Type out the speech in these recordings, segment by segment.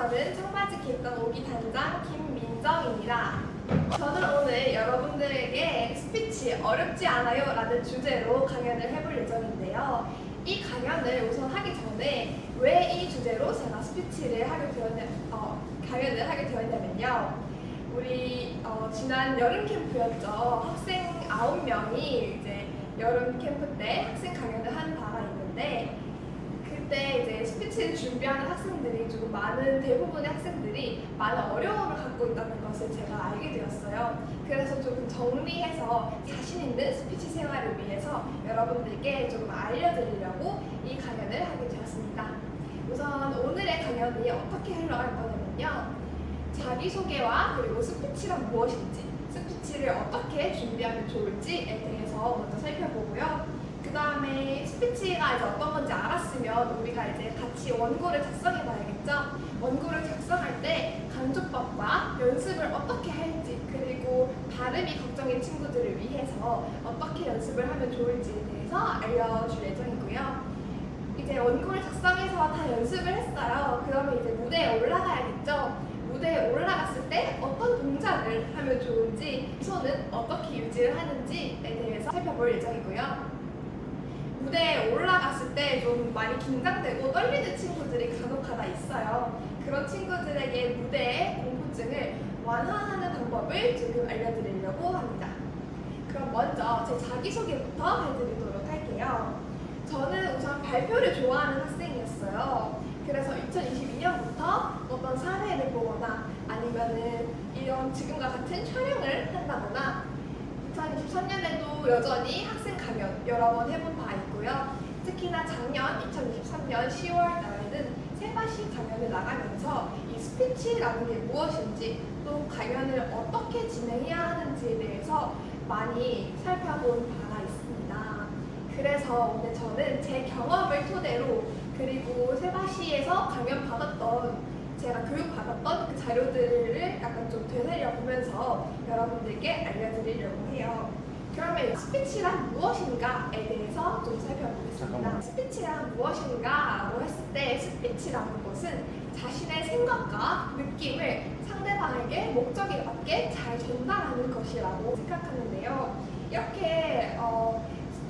저는 청바지 객단 5기 단장 김민정입니다. 저는 오늘 여러분들에게 스피치 어렵지 않아요? 라는 주제로 강연을 해볼 예정인데요. 이 강연을 우선 하기 전에 왜 이 주제로 제가 스피치를 강연을 하게 되었냐면요. 우리 지난 여름 캠프였죠. 학생 9명이 이제 여름 캠프 때 학생 강연을 한 바가 있는데, 그때 이제 스피치를 준비하는 학생들이 조금 대부분의 학생들이 많은 어려움을 갖고 있다는 것을 제가 알게 되었어요. 그래서 조금 정리해서 자신 있는 스피치 생활을 위해서 여러분들께 조금 알려드리려고 이 강연을 하게 되었습니다. 우선 오늘의 강연이 어떻게 흘러갈 거냐면요. 자기소개와 그리고 스피치란 무엇인지, 스피치를 어떻게 준비하면 좋을지에 대해서 먼저 살펴보고요. 그 다음에 스피치가 이제 어떤 건지 알았으면 우리가 이제 같이 원고를 작성해 봐야겠죠. 원고를 작성할 때 간주법과 연습을 어떻게 할지, 그리고 발음이 걱정인 친구들을 위해서 어떻게 연습을 하면 좋을지에 대해서 알려줄 예정이고요. 이제 원고를 작성해서 다 연습을 했어요. 그러면 이제 무대에 올라가야겠죠. 무대에 올라갔을 때 어떤 동작을 하면 좋은지, 손은 어떻게 유지를 하는지에 대해서 살펴볼 예정이고요. 무대에 올라갔을 때 좀 많이 긴장되고 떨리는 친구들이 간혹가다 있어요. 그런 친구들에게 무대의 공포증을 완화하는 방법을 지금 알려드리려고 합니다. 그럼 먼저 제 자기소개부터 해드리도록 할게요. 저는 우선 발표를 좋아하는 학생이었어요. 그래서 2022년부터 어떤 사회를 보거나 아니면은 이런 지금과 같은 촬영을 한다거나 2023년에도 여전히 학생 강연 여러 번 해본 바 있고요. 특히나 작년 2023년 10월 달에는 세바시 강연을 나가면서 이 스피치라는 게 무엇인지, 또 강연을 어떻게 진행해야 하는지에 대해서 많이 살펴본 바가 있습니다. 그래서 오늘 저는 제 경험을 토대로, 그리고 세바시에서 강연 받았던, 제가 교육받았던 그 자료들을 약간 좀 되살려보면서 여러분들께 알려드리려고 해요. 그러면 스피치란 무엇인가에 대해서 좀 살펴보겠습니다. 스피치란 무엇인가라고 했을 때, 스피치라는 것은 자신의 생각과 느낌을 상대방에게 목적에 맞게 잘 전달하는 것이라고 생각하는데요. 이렇게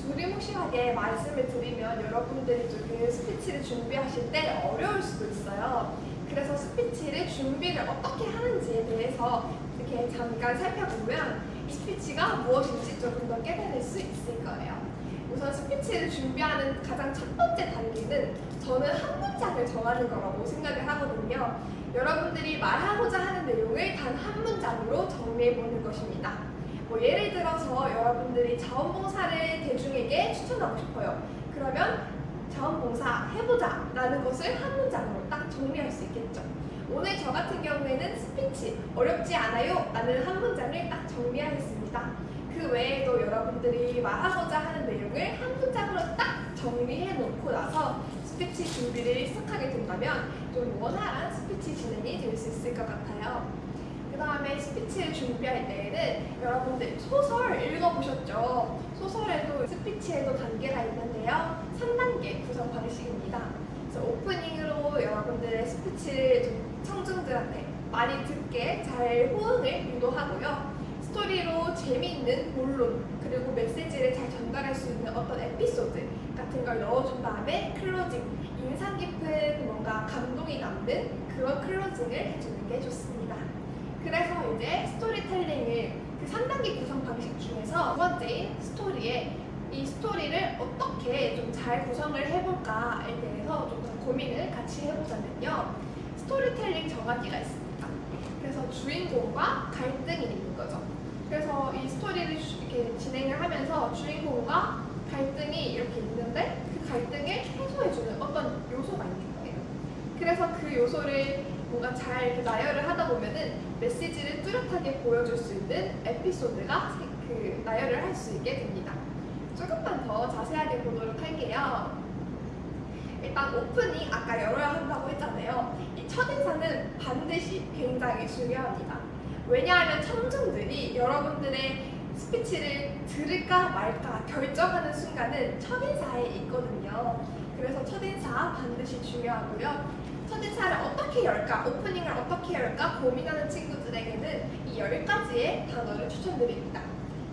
두리뭉실하게 말씀을 드리면 여러분들이 좀 스피치를 준비하실 때 어려울 수도 있어요. 그래서 스피치를 준비를 어떻게 하는지에 대해서 이렇게 잠깐 살펴보면 이 스피치가 무엇인지 조금 더 깨달을 수 있을 거예요. 우선 스피치를 준비하는 가장 첫 번째 단계는 저는 한 문장을 정하는 거라고 생각을 하거든요. 여러분들이 말하고자 하는 내용을 단 한 문장으로 정리해 보는 것입니다. 예를 들어서 여러분들이 자원봉사를 대중에게 추천하고 싶어요. 그러면 자원봉사 해보자 라는 것을 한 문장으로 딱 정리할 수 있겠죠. 오늘 저 같은 경우에는 스피치 어렵지 않아요? 라는 한 문장을 딱 정리하겠습니다. 그 외에도 여러분들이 말하고자 하는 내용을 한 문장으로 딱 정리해 놓고 나서 스피치 준비를 시작하게 된다면 좀 원활한 스피치 진행이 될 수 있을 것 같아요. 그 다음에 스피치를 준비할 때에는 여러분들 소설 읽어보셨죠? 소설에도 스피치에도 단계가 있는데요. 3단계 구성 방식입니다. 그래서 오프닝으로 여러분들의 스피치를 좀 청중들한테 많이 듣게 잘 호응을 유도하고요. 스토리로 재미있는 본론, 그리고 메시지를 잘 전달할 수 있는 어떤 에피소드 같은 걸 넣어준 다음에 클로징, 인상 깊은 뭔가 감동이 남는 그런 클로징을 해주는 게 좋습니다. 그래서 이제 스토리텔링을 그 3단계 구성 방식 중에서 두 번째인 스토리에 이 스토리를 어떻게 좀 잘 구성을 해볼까에 대해서 좀 더 고민을 같이 해보자면요. 스토리텔링 정하기가 있습니다. 그래서 주인공과 갈등이 있는 거죠. 그래서 이 스토리를 이렇게 진행을 하면서 주인공과 갈등이 이렇게 있는데 그 갈등을 해소해주는 어떤 요소가 있는 거예요. 그래서 그 요소를 뭔가 잘 이렇게 나열을 하다 보면은 메시지를 뚜렷하게 보여줄 수 있는 에피소드가 나열을 할 수 있게 됩니다. 조금만 더 자세하게 보도록 할게요. 일단 오프닝 아까 열어야 한다고 했잖아요. 이 첫인사는 반드시 굉장히 중요합니다. 왜냐하면 청중들이 여러분들의 스피치를 들을까 말까 결정하는 순간은 첫인사에 있거든요. 그래서 첫인사 반드시 중요하고요. 첫 인사를 어떻게 열까, 오프닝을 어떻게 열까 고민하는 친구들에게는 이 10가지의 단어를 추천드립니다.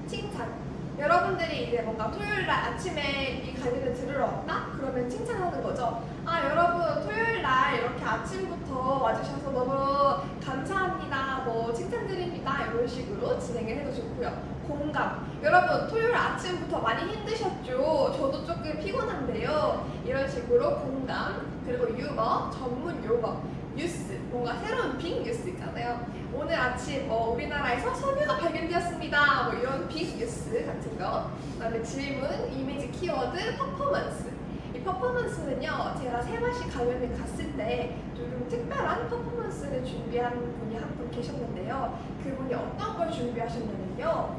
칭찬. 여러분들이 이제 뭔가 토요일날 아침에 이 강의를 들으러 왔다? 그러면 칭찬하는 거죠. 아, 여러분 토요일날 이렇게 아침부터 와주셔서 너무 감사합니다. 뭐 칭찬드립니다. 이런 식으로 진행을 해도 좋고요. 공감. 여러분 토요일 아침부터 많이 힘드셨죠? 저도 조금 피곤한데요. 이런 식으로 공감. 그리고 유머, 전문 용어, 뉴스, 뭔가 새로운 빅 뉴스 있잖아요. 오늘 아침 우리나라에서 석유가 발견되었습니다. 뭐 이런 빅 뉴스 같은 거. 그다음에 질문, 이미지, 키워드, 퍼포먼스. 이 퍼포먼스는요, 제가 세마시 강연을 갔을 때 조금 특별한 퍼포먼스를 준비한 분이 한 분 계셨는데요. 그분이 어떤 걸 준비하셨냐면요,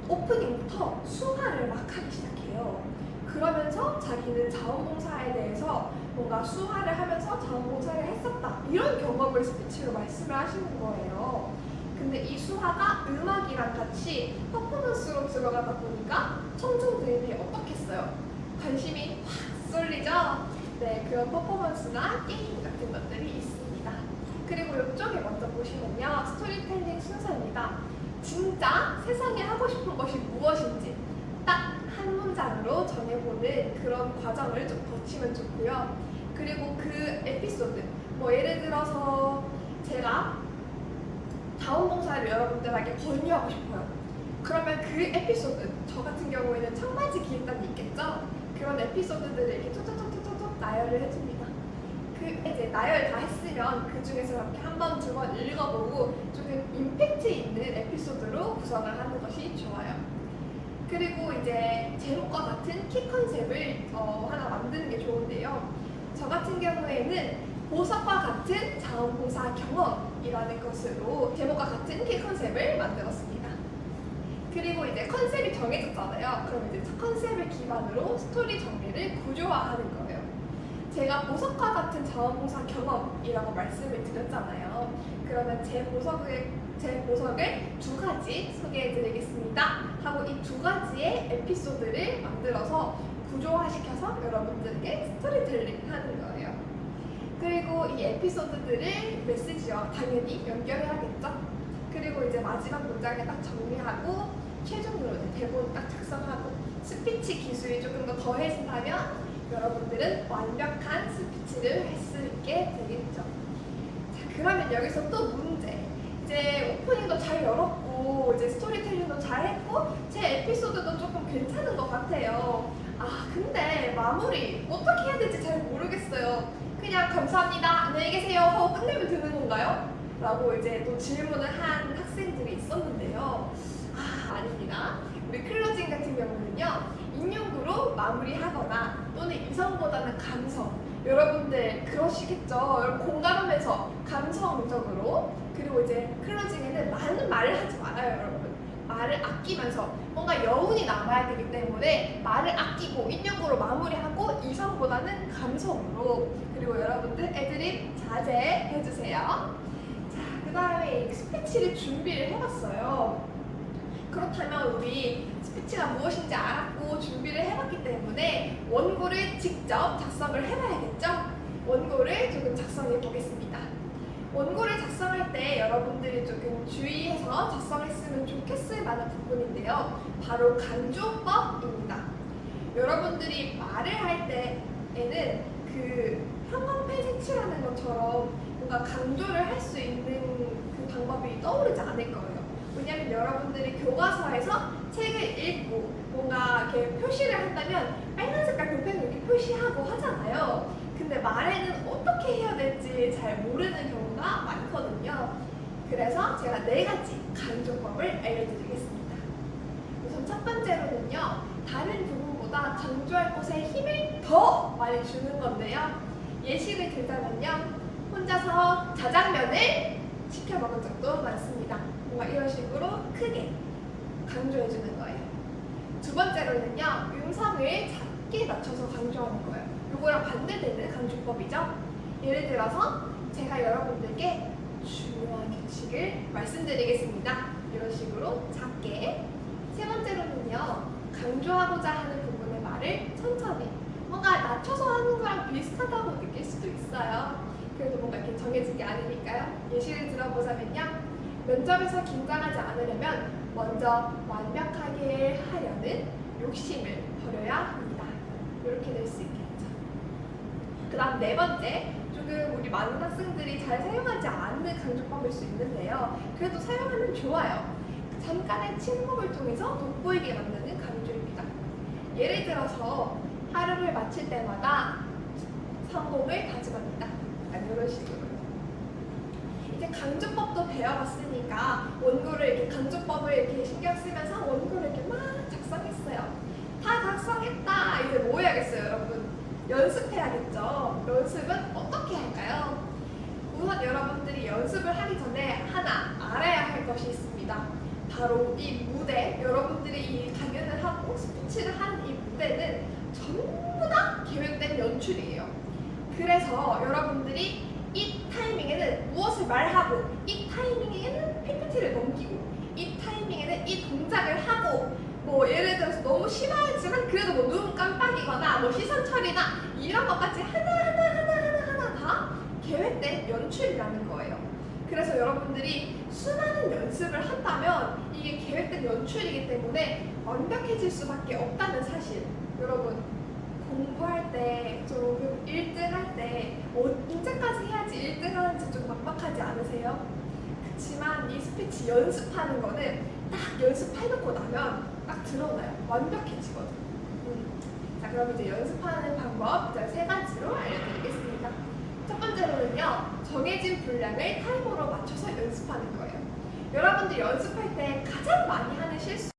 오프닝부터 수화를 막 하기 시작해요. 그러면서 자기는 자원봉사에 대해서 뭔가 수화를 하면서 자원봉사를 했었다, 이런 경험을 스피치로 말씀을 하시는 거예요. 근데 이 수화가 음악이랑 같이 퍼포먼스로 들어가다 보니까 청중들이 어떻겠어요? 관심이 확 쏠리죠? 네, 그런 퍼포먼스나 게임 같은 것들이 있습니다. 그리고 이쪽에 먼저 보시면요, 스토리텔링 순서입니다. 진짜 세상에 하고 싶은 것이 무엇인지 딱 한 문장으로 정해보는 그런 과정을 좀 거치면 좋고요. 그리고 그 에피소드, 뭐 예를 들어서 제가 자원봉사를 여러분들에게 권유하고 싶어요. 그러면 그 에피소드, 저 같은 경우에는 청바지 기획단이 있겠죠? 그런 에피소드들을 이렇게 톡톡톡톡톡 나열을 해줍니다. 이제 나열 다 했으면 그 중에서 이렇게 한 번, 두 번 읽어보고 조금 임팩트 있는 에피소드로 구성을 하는 것이 좋아요. 그리고 이제 제목과 같은 키 컨셉을 하나 만드는 게 좋은데요. 저 같은 경우에는 보석과 같은 자원봉사 경험이라는 것으로 제목과 같은 키 컨셉을 만들었습니다. 그리고 이제 컨셉이 정해졌잖아요. 그럼 이제 컨셉을 기반으로 스토리 정리를 구조화하는 거예요. 제가 보석과 같은 자원봉사 경험이라고 말씀을 드렸잖아요. 그러면 제 보석을 두 가지 소개해드리겠습니다 하고 이 두 가지의 에피소드를 만들어서 구조화시켜서 여러분들에게 스토리텔링 하는 거예요. 그리고 이 에피소드들을 메시지와 당연히 연결해야겠죠. 그리고 이제 마지막 문장에 딱 정리하고 최종으로 이제 대본 딱 작성하고 스피치 기술이 조금 더 더해진다면 여러분들은 완벽한 스피치를 할 수 있게 되겠죠. 자, 그러면 여기서 또 문제. 이제 오프닝도 잘 열었고 이제 스토리텔링도 잘했고 제 에피소드도 조금 괜찮은 것 같아요. 아, 근데 마무리 어떻게 해야 될지 잘 모르겠어요. 그냥 감사합니다, 안녕히 계세요 하고 끝내면 되는 건가요? 라고 이제 또 질문을 한 학생들이 있었는데요. 아, 아닙니다. 우리 클로징 같은 경우는요, 인용구로 마무리하거나 또는 이성보다는 감성. 여러분들 그러시겠죠? 여러분 공감하면서 감성적으로. 그리고 이제 클로징에는 많은 말을 하지 말아요, 여러분. 말을 아끼면서 뭔가 여운이 남아야 되기 때문에 말을 아끼고 인용구로 마무리하고 이성보다는 감성으로. 그리고 여러분들 애드립 자제해주세요. 자, 그 다음에 스피치를 준비를 해봤어요. 그렇다면 우리 스피치가 무엇인지 알았고 준비를 해봤기 때문에 원고를 직접 작성을 해봐야겠죠? 원고를 조금 작성해 보겠습니다. 원고를 작성할 때 여러분들이 조금 주의해서 작성했으면 좋겠을 만한 부분인데요. 바로 강조법입니다. 여러분들이 말을 할 때에는 그 형광펜 색칠하는 것처럼 뭔가 강조를 할 수 있는 그 방법이 떠오르지 않을 거예요. 왜냐면 여러분들이 교과서에서 책을 읽고 뭔가 이렇게 표시를 한다면 빨간 색깔 볼펜으로 이렇게 표시하고 하잖아요. 근데 말에는 어떻게 해야 될지 잘 모르는 경우가 많거든요. 그래서 제가 4가지 강조법을 알려드리겠습니다. 우선 첫 번째로는요, 다른 부분보다 강조할 곳에 힘을 더 많이 주는 건데요. 예시를 들자면요, 혼자서 자장면을 시켜 먹은 적도 많습니다. 뭔가 이런 식으로 크게 강조해주는 거예요. 두 번째로는요, 음성을 작게 낮춰서 강조하는 거예요. 이거랑 반대되는 강조법이죠. 예를 들어서 제가 여러분들께 중요한 규칙을 말씀드리겠습니다. 이런 식으로 작게. 세 번째로는요, 강조하고자 하는 부분의 말을 천천히, 뭔가 낮춰서 하는 거랑 비슷하다고 느낄 수도 있어요. 그래도 뭔가 게 아니니까요. 예시를 들어보자면요. 면접에서 긴장하지 않으려면 먼저 완벽하게 하려는 욕심을 버려야 합니다. 이렇게 될 수 있겠죠. 그 다음 네 번째, 조금 우리 많은 학생들이 잘 사용하지 않는 강조법일 수 있는데요. 그래도 사용하면 좋아요. 잠깐의 침묵을 통해서 돋보이게 만드는 강조입니다. 예를 들어서 하루를 마칠 때마다 성공을 다짐합니다. 이런 식으로. 이제 강조법도 배워봤으니까 원고를 이렇게 강조법을 이렇게 신경 쓰면서 원고를 이렇게 막 작성했어요. 다 작성했다. 이제 뭐 해야겠어요, 여러분? 연습해야겠죠. 연습은 어떻게 할까요? 우선 여러분들이 연습을 하기 전에 하나 알아야 할 것이 있습니다. 바로 이 무대, 여러분들이 이 강연을 하고 스피치를 하는 이 무대는 전부 다 계획된 연출이에요. 그래서 여러분들이 이 타이밍에는 무엇을 말하고, 이 타이밍에는 PPT를 넘기고, 이 타이밍에는 이 동작을 하고, 뭐 예를 들어서 너무 심하지만 그래도 뭐 눈 깜빡이거나 뭐 시선 처리나 이런 것까지 하나 다 계획된 연출이라는 거예요. 그래서 여러분들이 수많은 연습을 한다면 이게 계획된 연출이기 때문에 완벽해질 수밖에 없다는 사실. 여러분, 공부할 때 조금 1등 할 때 언제까지 해야지 1등 하는지 좀 막막하지 않으세요? 그치만 이 스피치 연습하는 거는 딱 연습해놓고 나면 딱 드러나요. 완벽해지거든. 자, 그럼 이제 연습하는 방법 세 가지로 알려드리겠습니다. 첫 번째로는요, 정해진 분량을 타이머로 맞춰서 연습하는 거예요. 여러분들 연습할 때 가장 많이 하는 실수